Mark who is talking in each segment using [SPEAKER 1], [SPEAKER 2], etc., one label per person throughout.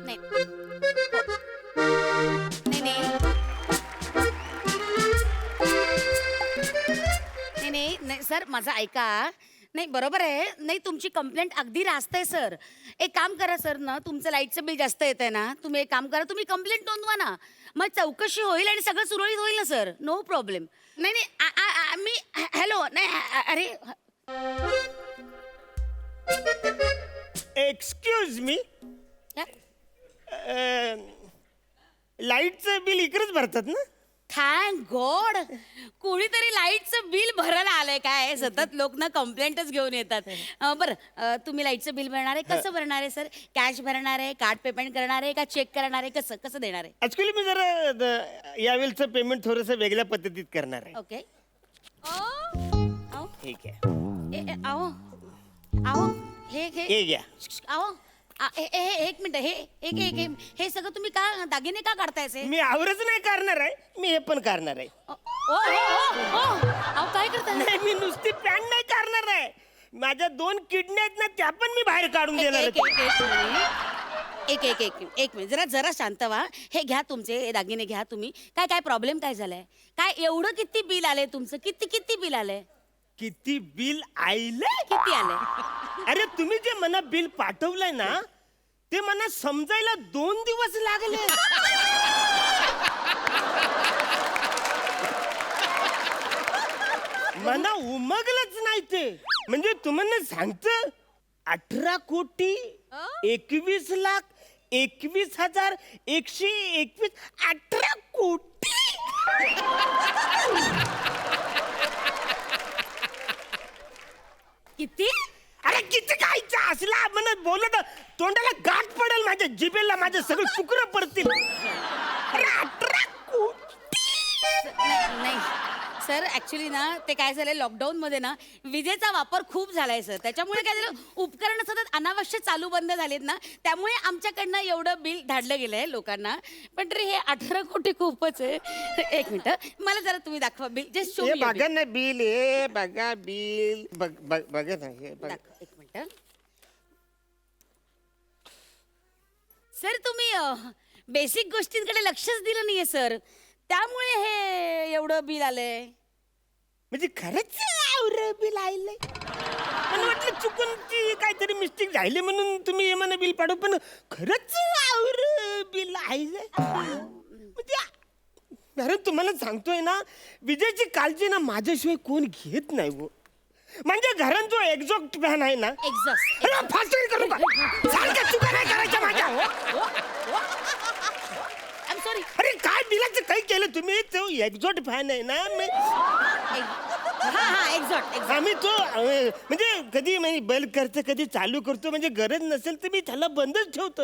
[SPEAKER 1] नाही नाही नाही नाही नाही नाही सर माझं ऐका. नाही बरोबर आहे. नाही तुमची कंप्लेंट अगदी रास्त आहे सर. एक काम करा सर ना, तुमचं लाईटचं बिल जास्त येत आहे ना, तुम्ही एक काम करा, तुम्ही कंप्लेंट नोंदवा ना. मग चौकशी होईल आणि सगळं सुरळीत होईल ना सर. No problem. नाही नाही मी हॅलो नाही अरे
[SPEAKER 2] एक्सक्यूज मी,
[SPEAKER 1] क्या?
[SPEAKER 2] लाईटचं बिल इकडेच भरतात ना?
[SPEAKER 1] थँक गॉड कोणीतरी लाईटचं बिल भरायला आलंय. काय सतत लोक ना कंप्लेंटच घेऊन येतात. बरं तुम्ही लाईटचं बिल भरणार आहे. कसं भरणार आहे सर? कॅश भरणार आहे, कार्ड पेमेंट करणार आहे का चेक करणार आहे? कसं कसं देणार आहे?
[SPEAKER 2] ऍक्च्युली मी जरा यावेळचं पेमेंट थोडंसं वेगळ्या पद्धतीत करणार आहे.
[SPEAKER 1] ओके
[SPEAKER 2] ठीक आहे,
[SPEAKER 1] आओ आओ हे हे
[SPEAKER 2] हे घ्या.
[SPEAKER 1] आओ एक मिनिट हे सगळं तुम्ही का दागिने का काढतायचे?
[SPEAKER 2] मी आवरच नाही करणार आहे, मी हे पण करणार आहे.
[SPEAKER 1] अहो काय करताय?
[SPEAKER 2] नाही, मी नुसती पॅन्ट नाही करणार आहे. माझ्या 2 किडनी आहेत ना, त्या पण मी बाहेर काढून देणार आहे.
[SPEAKER 1] एक मिनिट जरा शांत व्हा. हे घ्या तुमचे दागिने घ्या तुम्ही. काय प्रॉब्लेम काय झालाय? काय एवढं किती बिल आलंय तुमचं? किती बिल आलंय?
[SPEAKER 2] किती बिल आलंय?
[SPEAKER 1] किती आलंय?
[SPEAKER 2] अरे तुम्ही जे मला बिल पाठवलंय ना, ते मला समजायला 2 दिवस लागले. मला उमगलंच नाही ते. म्हणजे तुम्हाला सांगतं 18 कोटी 21 लाख 21,121 18 कोटी.
[SPEAKER 1] किती?
[SPEAKER 2] अरे किती खायचं असला म्हणत बोलत तोंडाला गाठ पडेल, माझ्या जिभेला माझे सगळे शुक्र पडतील. अरे 18 कोटी.
[SPEAKER 1] नाही सर ऍक्च्युली ना ते काय झालंय लॉकडाऊन मध्ये ना विजेचा वापर खूप झालाय सर. त्याच्यामुळे काय झालं उपकरण सतत अनावश्यक चालू बंद झालेत ना, त्यामुळे आमच्याकडनं एवढं बिल धाडलं गेलंय लोकांना. पण तरी हे 18 कोटी खूपच आहे. एक मिनिट मला जरा तुम्ही दाखवा बिल. जस्ट शो
[SPEAKER 2] हे
[SPEAKER 1] मी
[SPEAKER 2] बघा ना बिल, हे बघा बिल, बघा ना हे बघा.
[SPEAKER 1] एक मिनिट सर. तुम्ही बेसिक गोष्टींकडे लक्षच दिलं नाहीये सर, त्यामुळे हे एवढं बिल आलंय.
[SPEAKER 2] म्हणजे खरंच आवरं बिल आलंय. मला वाटलं चुकून ती काहीतरी मिस्टेक झाली म्हणून तुम्ही हे मला बिल पाठव, पण खरंच आवरं बिल आलंय. म्हणजे अरे तुम्हाला सांगतोय ना, विजेची काळजी ना माझ्याशिवाय कोण घेत नाही वो. म्हणजे घरात जो एक्झॉस्ट फॅन आहे ना,
[SPEAKER 1] एक्झॉस्ट
[SPEAKER 2] फास्ट करू का? सारख्या चुका नाही करायच्या माझ्या.
[SPEAKER 1] I am sorry.
[SPEAKER 2] अरे काय बिलाचं काही केलं तुम्ही? तो एक्झॉस्ट फॅन आहे ना,
[SPEAKER 1] एक्झॉस्ट
[SPEAKER 2] आम्ही तो म्हणजे कधी बंद करतो कधी चालू करतो. म्हणजे गरज नसेल तर मी त्याला बंदच ठेवतो.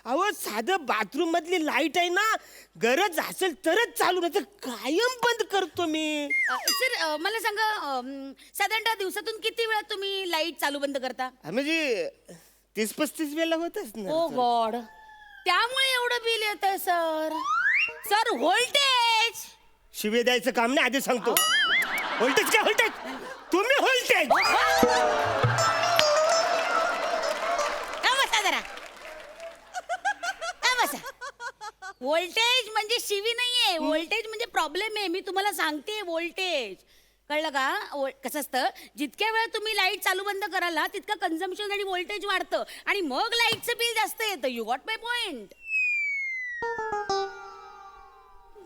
[SPEAKER 2] अहो साधं बाथरूम मधली लाईट आहे ना, गरज असेल तरच चालू, नाही तर कायम बंद करतो मी.
[SPEAKER 1] सर मला सांगा साधारणतः दिवसातून किती वेळा तुम्ही लाईट चालू बंद करता?
[SPEAKER 2] म्हणजे 30-35 वेळेला होतच ना.
[SPEAKER 1] ओ गॉड, त्यामुळे एवढं बिल येतंय सर. सर व्होल्टेज
[SPEAKER 2] शिवे द्यायचं काम नाही, आधी सांगतो. व्होल्टेज काय व्होल्टेज? तुम्ही व्होल्टेज.
[SPEAKER 1] बसा जरा बसा. व्होल्टेज म्हणजे शिवी नाहीये, व्होल्टेज म्हणजे प्रॉब्लेम आहे. मी तुम्हाला सांगते व्होल्टेज, कळलं का? कसं असतं, जितक्या वेळा तुम्ही लाईट चालू बंद कराल ना तितकं कन्झम्पशन आणि व्होल्टेज वाढतं आणि मग लाईटचं बिल जास्त येतं. You got my point?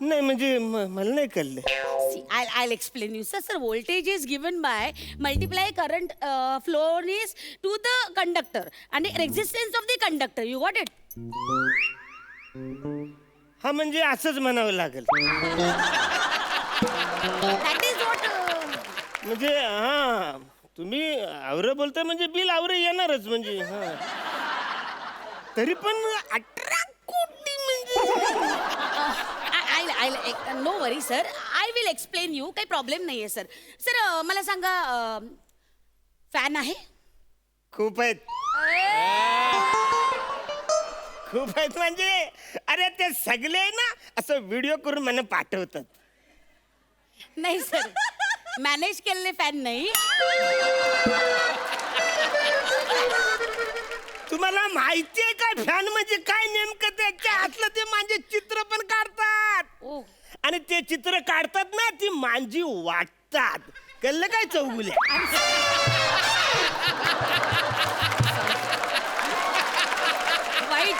[SPEAKER 2] नाही म्हणजे मला नाही कळलं.
[SPEAKER 1] I'll explain you. Sir, voltage is given by multiply current flow is to the conductor and the resistance of the conductor. You got it?
[SPEAKER 2] हा म्हणजे असंच म्हणावं लागेल.
[SPEAKER 1] That is what.
[SPEAKER 2] म्हणजे हा तुम्ही आवरं बोलताय म्हणजे बिल आवरं येणारच म्हणजे. हा तरी पण 18 कोटी म्हणजे.
[SPEAKER 1] No worry, sir. I will explain you. काही प्रॉब्लेम नाहीये सर. सर मला सांगा फॅन आहे?
[SPEAKER 2] खूप आहेत. खूप आहेत म्हणजे अरे ते सगळे ना असं व्हिडिओ करून मला पाठवतात.
[SPEAKER 1] नाही सर, मॅनेज केलेले फॅन नाही.
[SPEAKER 2] तुम्हाला माहितीये का फॅन म्हणजे काय नेमकं त्याच्या आतलं ते माझे चित्र पण काढतात
[SPEAKER 1] ओ
[SPEAKER 2] आणि ते चित्र काढतात ना ती मांजी वाटतात कळलं काय चौगुल्या
[SPEAKER 1] वाईट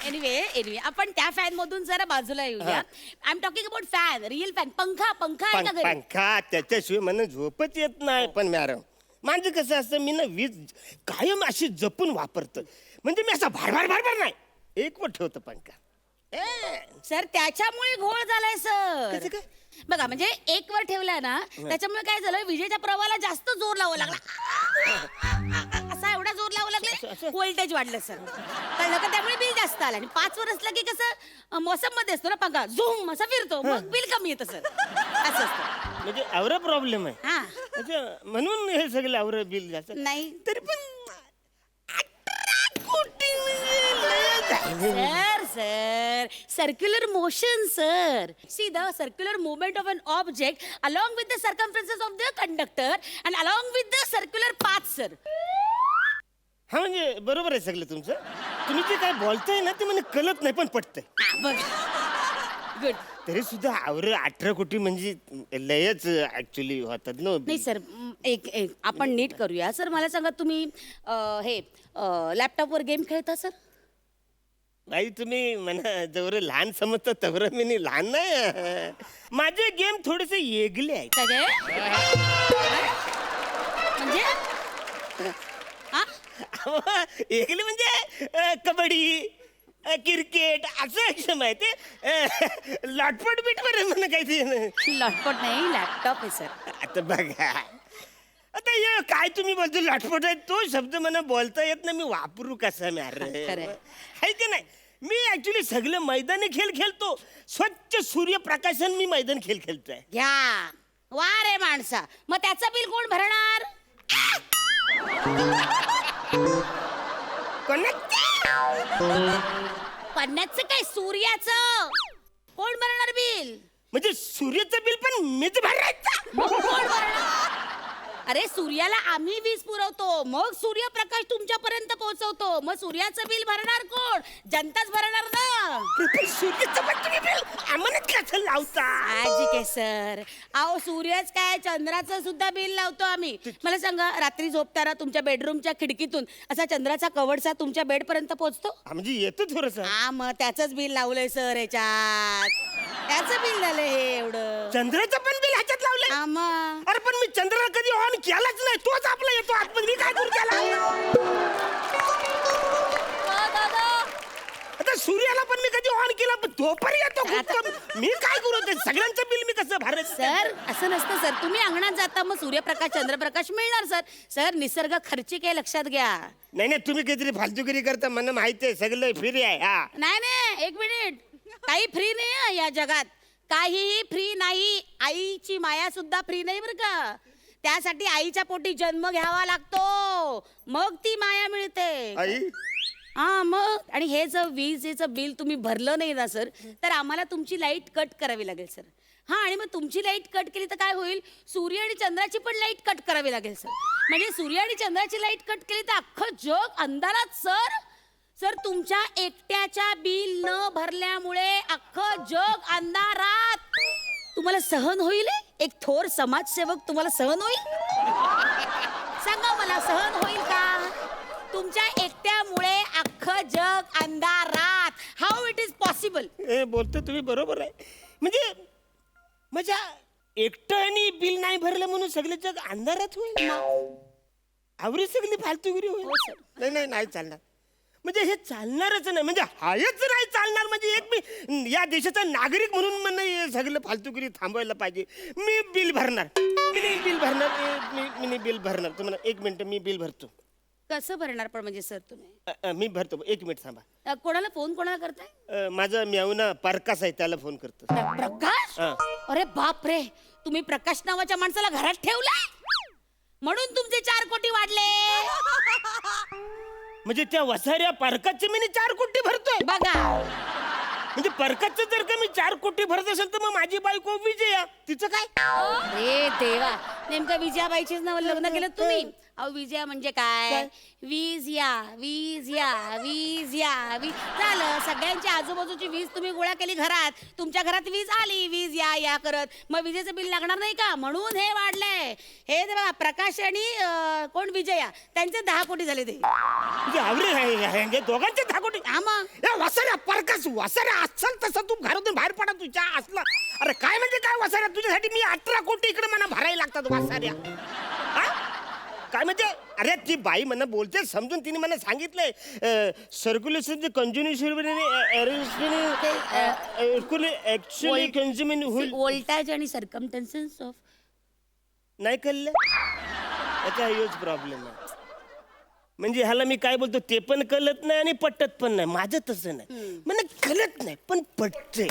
[SPEAKER 1] एनिवे आपण त्या फॅन मधून जरा बाजूला येऊया. I am talking about fan, real fan. पंखा आहे ना घरी?
[SPEAKER 2] पंखा त्याच्याशिवाय मला झोपच येत नाही. पण मॅडम माझं कसं असतं मी ना वीज कायम अशी जपून वापरतो. म्हणजे मी असा भार नाही एक वर ठेवतो पंखा.
[SPEAKER 1] सर त्याच्यामुळे घोळ झालाय
[SPEAKER 2] कसं
[SPEAKER 1] सर.
[SPEAKER 2] काय?
[SPEAKER 1] बघा म्हणजे एक वर ठेवला ना त्याच्यामुळे काय झालं विजेच्या प्रवाहाला जास्त जोर लावावा लागला. असा एवढा जोर लावा लागले व्होल्टेज वाढलं सर. कळलं का? त्यामुळे बिल जास्त आलं. आणि 5 वर असलं की कसं मोसम मध्ये असतो ना पंखा झूम असा फिरतो मग बिल कमी येतं सर. असं असतं.
[SPEAKER 2] म्हणजे आवरा प्रॉब्लेम आहे.
[SPEAKER 1] हा
[SPEAKER 2] अच्छा म्हणून हे सगळं आवरा बिल जास्त.
[SPEAKER 1] नाही
[SPEAKER 2] तरी पण 18 कोटी म्हणजे लय झालं.
[SPEAKER 1] Sir circular motion sir. See the circular movement of an object along with the circumferences of the conductor and along with the circular path sir.
[SPEAKER 2] हा म्हणजे बरोबर आहे सगळं तुमचं. तुम्ही जे काय बोलताय ना ते मला कळत नाही पण पटतंय.
[SPEAKER 1] गुड.
[SPEAKER 2] तरी सुद्धा आवर 18 कोटी म्हणजे लयच ऍक्च्युली होतात ना.
[SPEAKER 1] नाही सर एक आपण नीट करूया सर. मला सांगा तुम्ही हे लॅपटॉपवर गेम खेळता सर?
[SPEAKER 2] बाई तुम्ही मला जवळ लहान समजता तवर मी लहान नाही. माझे गेम थोडेसे येगले आहेत.
[SPEAKER 1] सगळे म्हणजे हा
[SPEAKER 2] येगले म्हणजे कबड्डी क्रिकेट असं गेम आहे ते. लॉटपट बीट बरं म्हणा काही ते.
[SPEAKER 1] लॉटपट नाही लॅपटॉप आहे सर.
[SPEAKER 2] आता बघा आता हे काय तुम्ही बोलतो लॉटपट आहे तो शब्द मला बोलता येत नाही. मी वापरू कसा
[SPEAKER 1] खरंय.
[SPEAKER 2] आहे की नाही. मी ऍक्च्युली सगळे मैदानी खेळ खेळतो. स्वच्छ सूर्यप्रकाशन मी मैदान खेळ खेळतोय.
[SPEAKER 1] घ्या वा रे माणसा. मग त्याचं बिल कोण भरणार? पन्नासचं काय सूर्याचं कोण भरणार बिल?
[SPEAKER 2] म्हणजे सूर्याचं बिल पण मीच भरायचं.
[SPEAKER 1] मग कोण भरणार? अरे सूर्याला आम्ही वीज पुरवतो मग सूर्यप्रकाश तुमच्यापर्यंत पोहोचवतो. मग सूर्याचं बिल भरणार कोण? जनताच भरणार ना.
[SPEAKER 2] सूर्याचं पण तुम्ही बिल आम्हाला कसं लावता?
[SPEAKER 1] साहजिक आहे सर. अहो सूर्यच काय चंद्राचं सुद्धा बिल लावतो आम्ही. मला सांगा रात्री झोपताना तुमच्या बेडरूमच्या खिडकीतून असा चंद्राचा कवडसा तुमच्या बेड पर्यंत पोहोचतो?
[SPEAKER 2] म्हणजे येतो थोडस.
[SPEAKER 1] हा मग त्याच बिल लावलंय सर ह्याच्यात. त्याचं बिल झालंय हे एवढं.
[SPEAKER 2] चंद्राचं पण बिल ह्याच्यात लावलंय.
[SPEAKER 1] हा मग
[SPEAKER 2] अरे पण मी चंद्राला कधी ऑन केलाच नाही. तोच आपला येतो आतमध्ये. मी काय करू त्याला? आता सूर्याला पण मी कधी ऑन केला पण तो पण येतो खूप. मी काय करू ते सगळ्यांचं बिल मी कसं भरायचं?
[SPEAKER 1] सर असं नसतं सर. तुम्ही अंगणात जाता मग सूर्यप्रकाश चंद्रप्रकाश मिळणार सर. सर निसर्ग खर्चिक आहे लक्षात घ्या.
[SPEAKER 2] नाही तुम्ही काहीतरी फालतूगिरी करता. मला माहिती आहे सगळं फ्री आहे. हा
[SPEAKER 1] नाही एक मिनिट. काही फ्री नाही आहे या जगात. काहीही फ्री नाही. आईची माया सुद्धा फ्री नाही बरं का. त्यासाठी आईच्या पोटी जन्म घ्यावा लागतो मग ती माया मिळते.
[SPEAKER 2] आई
[SPEAKER 1] हा मग. आणि हे जर विजेचं बिल तुम्ही भरलं नाही ना सर तर आम्हाला तुमची लाईट कट करावी लागेल सर. हा आणि मग तुमची लाईट कट केली तर काय होईल? सूर्य आणि चंद्राची पण लाईट कट करावी लागेल सर. म्हणजे सूर्य आणि चंद्राची लाईट कट केली तर अख्खं जग अंधारात सर. सर तुमच्या एकट्याच्या बिल न भरल्यामुळे अख्खं जग अंधारात. तुम्हाला सहन होईल? एक थोर समाजसेवक तुम्हाला सहन होईल? सांगा मला सहन होईल का? तुमच्या एकट्यामुळे अख्खं जग अंधारात. How it is possible?
[SPEAKER 2] बोलतो तुम्ही बरोबर आहे. म्हणजे माझ्या एकट्याने बिल नाही भरलं म्हणून सगळं जग अंधारात होईल. आवरी सगळी फालतूगिरी होईल. नाही चालणार. म्हणजे हे चालणारच नाही. म्हणजे हायच नाही चालणार. म्हणजे एक मी या देशाचा नागरिक म्हणून म्हणणं हे सगळं फालतूगिरी थांबवायला पाहिजे. मी बिल भरणार. मी बिल भरणार. तुम्हाला 1 मिनिट मी बिल भरतो.
[SPEAKER 1] कसं भरणार पण म्हणजे सर तुम्ही?
[SPEAKER 2] मी भरतो. 1 मिनिट थांबा.
[SPEAKER 1] कोणाला फोन कोणाला करताय?
[SPEAKER 2] माझा मेवना प्रकाश आहे त्याला फोन करतो.
[SPEAKER 1] प्रकाश?
[SPEAKER 2] हा.
[SPEAKER 1] अरे बाप रे. तुम्ही प्रकाश नावाच्या माणसाला घरात ठेवलाय म्हणून तुमचे 4 कोटी वाढले.
[SPEAKER 2] म्हणजे त्या वसाऱ्या पार्काचे मी 4 कोटी भरतोय
[SPEAKER 1] बघा.
[SPEAKER 2] म्हणजे परकतचं जर का मी 4 कोटी भरत असेल तर मग माझी बायको विजया तिचं काय?
[SPEAKER 1] अरे देवा. नेमकं विजयाबाईचीच नाव लग्न केलं तुम्ही. अहो विजया म्हणजे काय? वीज या वीज या वीज या वीज झालं. सगळ्यांची आजूबाजूची वीज तुम्ही गोळा केली घरात, तुमच्या घरात वीज आली, वीज या या करत, मग विजेचं बिल लागणार नाही का? म्हणून हे वाढलंय. हे ते बघा प्रकाश आणि कोण विजया त्यांचे 10 कोटी झाले ते.
[SPEAKER 2] म्हणजे आवरे दोघांचे 10 कोटी.
[SPEAKER 1] हा मग
[SPEAKER 2] वसाऱ्या परकस वसाऱ्या असल तसं तू घरातून बाहेर पडा तुझ्या असला. अरे काय म्हणजे काय वसाऱ्या तुझ्यासाठी मी 18 कोटी इकडे मला भरायला लागतात वसाऱ्या. काय म्हणजे अरे ती बाई मला बोलते समजून तिने मला सांगितलंय सर्क्युलेशन ऍक्च्युअली कन्झ्युमिंग होईल.
[SPEAKER 1] वोल्टाज आणि सर्कमस्टन्सेस ऑफ
[SPEAKER 2] नाही कळलं याचा ह्योच प्रॉब्लेम आहे. म्हणजे ह्याला मी काय बोलतो ते पण कळत नाही आणि पटत पण नाही. माझं तसं नाही, मला कळत नाही पण पटतंय.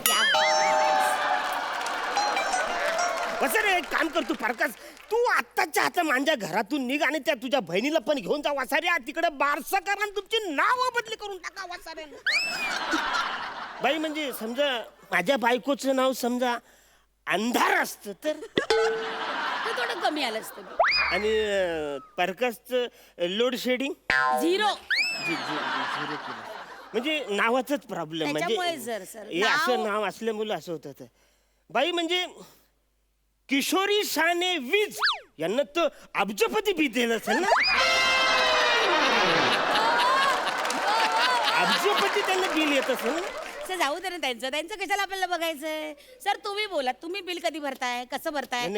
[SPEAKER 2] कसं रे एक काम कर तू परकास, तू आत्ताच्या आता माझ्या घरातून निघ आणि त्या तुझ्या बहिणीला पण घेऊन जा वसाऱ्या. तिकडे बारसं करा आणि तुमची नावं बदली करून टाका वसाऱ्याला. बाई म्हणजे समजा माझ्या बायकोचं नाव समजा अंधार असतं तर
[SPEAKER 1] ते थोडं कमी आलं असतं.
[SPEAKER 2] आणि परकासचं लोड शेडिंग
[SPEAKER 1] 0.
[SPEAKER 2] म्हणजे नावाचाच प्रॉब्लेम.
[SPEAKER 1] त्याच्यामुळे
[SPEAKER 2] म्हणजे
[SPEAKER 1] सर
[SPEAKER 2] हे असं नाव असल्यामुळे असं होतं. तर बाई म्हणजे किशोरी शाने वीज यांना तर अब्जपती बी दिलं असेल ना. अब्जपती त्यांना बिल येत असेल ना.
[SPEAKER 1] सर जाऊ दे ना त्यांचं कशाला आपल्याला बघायचंय. सर तुम्ही बोला, तुम्ही बिल कधी भरताय, कसं भरताय,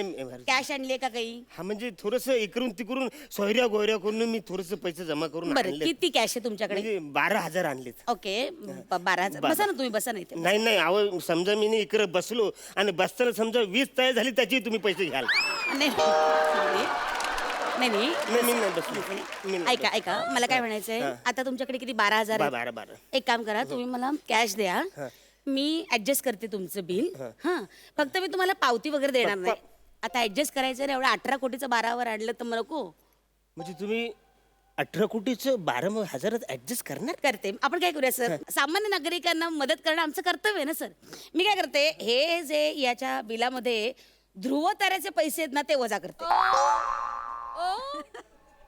[SPEAKER 1] कॅश आणले का काही?
[SPEAKER 2] हा म्हणजे थोडस इकडून तिकडून सोयऱ्या गोयऱ्या करून मी थोडस पैसे जमा करून
[SPEAKER 1] बरं
[SPEAKER 2] आणले.
[SPEAKER 1] किती कॅश आहे तुमच्याकडे?
[SPEAKER 2] म्हणजे 12,000 आणलेत.
[SPEAKER 1] ओके 12,000. बसा ना तुम्ही, बसा ना इथे.
[SPEAKER 2] नाही अहो समजा मी इकडे बसलो आणि बसताना समजा वीज तयार झाली त्याची तुम्ही पैसे घ्याल.
[SPEAKER 1] नाही
[SPEAKER 2] मी नाही बसलो. मी नाही
[SPEAKER 1] ऐका मला काय म्हणायचंय, आता तुमच्याकडे किती 12,000 आहे?
[SPEAKER 2] 12.
[SPEAKER 1] एक काम करा, तुम्ही मला कॅश द्या, मी ऍडजस्ट करते तुमचं बिल. हा फक्त मी तुम्हाला पावती वगैरे देणार नाही. आता ऍडजस्ट करायचं ना, एवढं 18 कोटीचं 12 वर आणलं तर मला नको.
[SPEAKER 2] म्हणजे तुम्ही 18 कोटीचं 12,000 ऍडजस्ट करणार?
[SPEAKER 1] करते. आपण काय करूया सर, सामान्य नागरिकांना मदत करणं आमचं कर्तव्य आहे ना सर. मी काय करते, हे जे याच्या बिलामध्ये ध्रुव ताऱ्याचे पैसे आहेत ना ते वजा करते.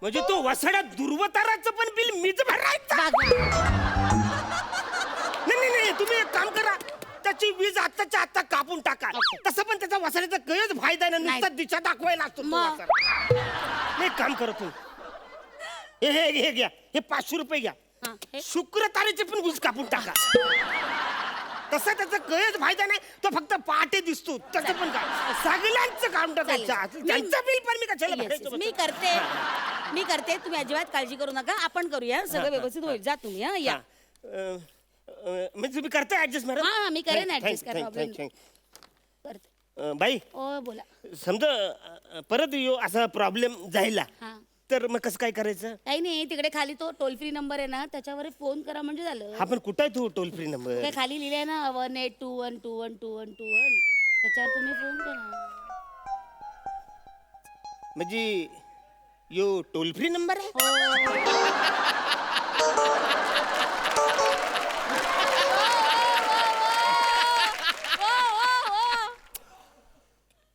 [SPEAKER 2] म्हणजे तो वसाड्यात दुर्वताराचं पण बिल मीच भरायचं? नाही तुम्ही एक काम करा, त्याची वीज आत्ताच्या आत्ता कापून टाका. तसं पण त्याचा वसाड्याचा कळच फायदा आहे ना, नुसता दिशा दाखवायला असतो तो वसाडा. नाही काम करा तुम्ही, हे घ्या, हे 500 रुपये घ्या. शुक्र तारेचे पण वीज कापून टाका. तसं त्याचा कळच फायदा नाही, तो फक्त पहाटे दिसतो. तसं पण काय सगळ्यांचं काम टाकायचं. त्यांचं बिल पण मी कशाला भरायचं?
[SPEAKER 1] मी करते तुम्ही अजिबात काळजी करू नका. आपण करूया, सगळं व्यवस्थित होईल. जा तुम्ही. या
[SPEAKER 2] म्हणजे तुम्ही करताय ऍडजस्ट मॅडम?
[SPEAKER 1] हा मी करेन ऍडजस्ट करा.
[SPEAKER 2] बाई
[SPEAKER 1] बोला.
[SPEAKER 2] समजा परत यो असा प्रॉब्लेम जायला तर मग कसं काय करायचं?
[SPEAKER 1] काही नाही, तिकडे खाली तो टोल फ्री नंबर आहे ना, त्याच्यावर फोन करा म्हणजे झालं.
[SPEAKER 2] हा पण कुठं आहे तो टोल फ्री नंबर?
[SPEAKER 1] काय खाली लिहिलंय ना 1821212121, त्याच्यावर तुम्ही फोन करा.
[SPEAKER 2] म्हणजे यो टोल फ्री नंबर आहे?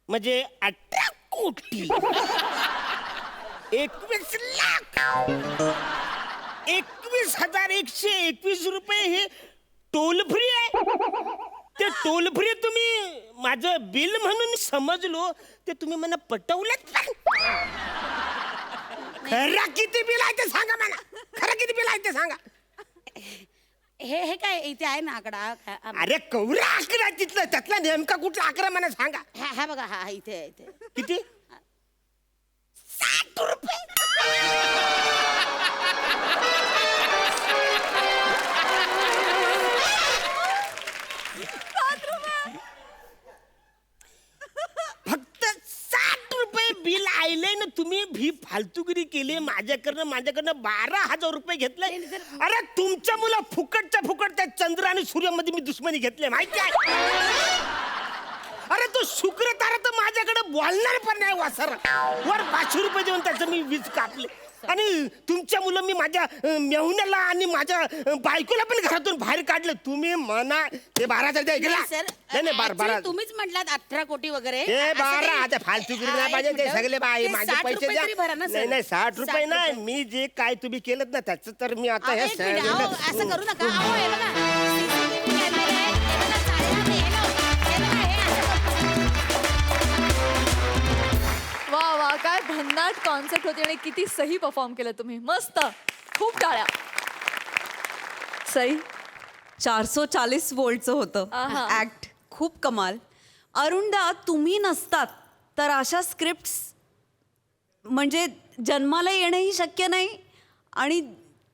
[SPEAKER 2] म्हणजे 18 कोटी 21 लाख 21,121 रुपये हे टोल फ्री आहे. ते टोल फ्री तुम्ही माझं बिल म्हणून समजलो, ते तुम्ही मला पटवलं. खरं किती बिल आहे ते सांगा मला. खरं किती बिल आहे ते सांगा.
[SPEAKER 1] हे काय इथे आहे ना आकडा?
[SPEAKER 2] अरे कवरा आकडा तिथलं, त्यातला नेमका कुठला आकडा मला सांगा.
[SPEAKER 1] हा बघा, हा इथे आहे. इथे
[SPEAKER 2] किती? 60 रुपये. फक्त 60 रुपये बिल आले ना. तुम्ही भी फालतूगिरी केली माझ्याकडनं 12,000 रुपये घेतले. अरे तुमच्या मुला फुकटच्या फुकट त्या चंद्र आणि सूर्यामध्ये मी दुश्मनी घेतले माहिती आहे. अरे तो शुक्र तारा तर माझ्याकडे बोलणार पण नाही. वासर वर 500 रुपये देऊन त्याचं मी वीज कापले. आणि तुमच्या मुलं मी माझ्या मेहुण्याला आणि माझ्या बायकोला पण घरातून बाहेर काढलं. तुम्ही म्हणा ते 12,000 द्या इकडे.
[SPEAKER 1] सर
[SPEAKER 2] नाही नाही 12
[SPEAKER 1] तुम्हीच म्हटलात 18 कोटी वगैरे
[SPEAKER 2] ते
[SPEAKER 1] असं
[SPEAKER 2] 12
[SPEAKER 1] काही-
[SPEAKER 2] आता फालतू करू नाही पाहिजे. ते
[SPEAKER 1] एक
[SPEAKER 2] सगळे
[SPEAKER 1] मिनिटं. ते
[SPEAKER 2] माझे
[SPEAKER 1] 60
[SPEAKER 2] पैसे
[SPEAKER 1] रुपये
[SPEAKER 2] द्या.
[SPEAKER 1] तरी भरा ना, सर.
[SPEAKER 2] नाही नाही 60 रुपये
[SPEAKER 1] 60
[SPEAKER 2] नाही.
[SPEAKER 1] रुपये.
[SPEAKER 2] मी जे काय तुम्ही केलं ना त्याचं तर मी आता हे
[SPEAKER 1] एक मिनिट, अहो, असं करू नका. अहो, हे बघा, CCTV कॅमेरे आहेत. हे बघा, चाळ्या ते, हे बघा, हे असं
[SPEAKER 3] वा वा, काय भन्नाट कॉन्सेप्ट होती आणि किती सही परफॉर्म केलं तुम्ही. मस्त, खूप टाळ्या.
[SPEAKER 4] सई 440 वोल्टचं होतं
[SPEAKER 3] आहा.
[SPEAKER 4] ऍक्ट. खूप कमाल. अरुणदा, तुम्ही नसतात तर अशा स्क्रिप्ट्स म्हणजे जन्माला येणंही शक्य नाही आणि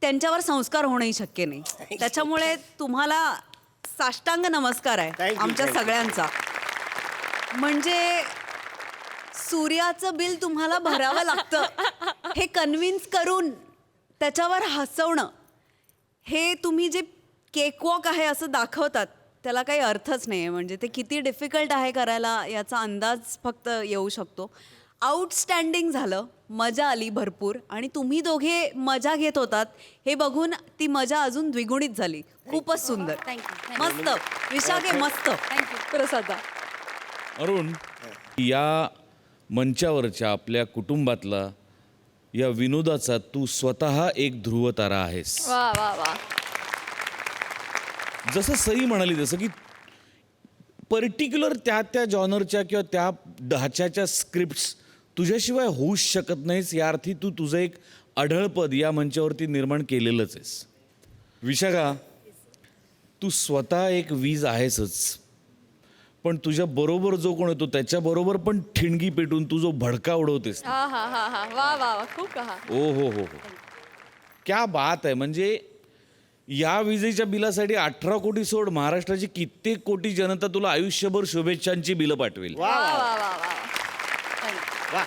[SPEAKER 4] त्यांच्यावर संस्कार होणंही शक्य नाही. त्याच्यामुळे तुम्हाला साष्टांग नमस्कार
[SPEAKER 2] Thank
[SPEAKER 4] आहे
[SPEAKER 2] you,
[SPEAKER 4] आमच्या
[SPEAKER 2] thank you.
[SPEAKER 4] सगळ्यांचा. म्हणजे सूर्याचं बिल तुम्हाला भरावं लागतं हे कन्व्हिन्स करून त्याच्यावर हसवणं, हे तुम्ही जे केकवॉक आहे असं दाखवतात त्याला काही अर्थच नाही आहे. म्हणजे ते किती डिफिकल्ट आहे करायला याचा अंदाज फक्त येऊ शकतो. आउटस्टँडिंग झालं, मजा आली भरपूर आणि तुम्ही दोघे मजा घेत होतात हे बघून ती मजा अजून द्विगुणित झाली. खूपच सुंदर,
[SPEAKER 1] Thank you.
[SPEAKER 4] मस्त. विशाखे मस्त.
[SPEAKER 1] थँक्यू.
[SPEAKER 3] प्रसादा.
[SPEAKER 5] अरुण, या मंचावरच्या आपल्या कुटुंबातला या विनोदाचा तू स्वतः एक ध्रुवतारा आहेस.
[SPEAKER 3] वा वा वा.
[SPEAKER 5] जसं सई म्हणाली तसं की पर्टिक्युलर त्या जॉनरच्या किंवा त्या ढाच्याच्या स्क्रिप्ट्स तुझ्याशिवाय होऊच शकत नाहीस. या अर्थी तू तुझं एक अढळपद या मंचावरती निर्माण केलेलंच आहेस. विशाखा, तू स्वतः एक वीज आहेसच, पण तुझ्या बरोबर जो कोण येतो त्याच्याबरोबर पण ठिणगी पेटून तू जो भडका उडवतेस,
[SPEAKER 3] हा हा हा हा. वा वा वा, खूप कहा.
[SPEAKER 5] ओ हो क्या बात आहे. म्हणजे या विजेच्या बिलासाठी 18 कोटी सोड, महाराष्ट्राची कित्येक कोटी जनता तुला आयुष्यभर शुभेच्छांची बिलं पाठवेल.
[SPEAKER 2] वा
[SPEAKER 3] वा
[SPEAKER 2] वा
[SPEAKER 3] वा वा वा.
[SPEAKER 2] वा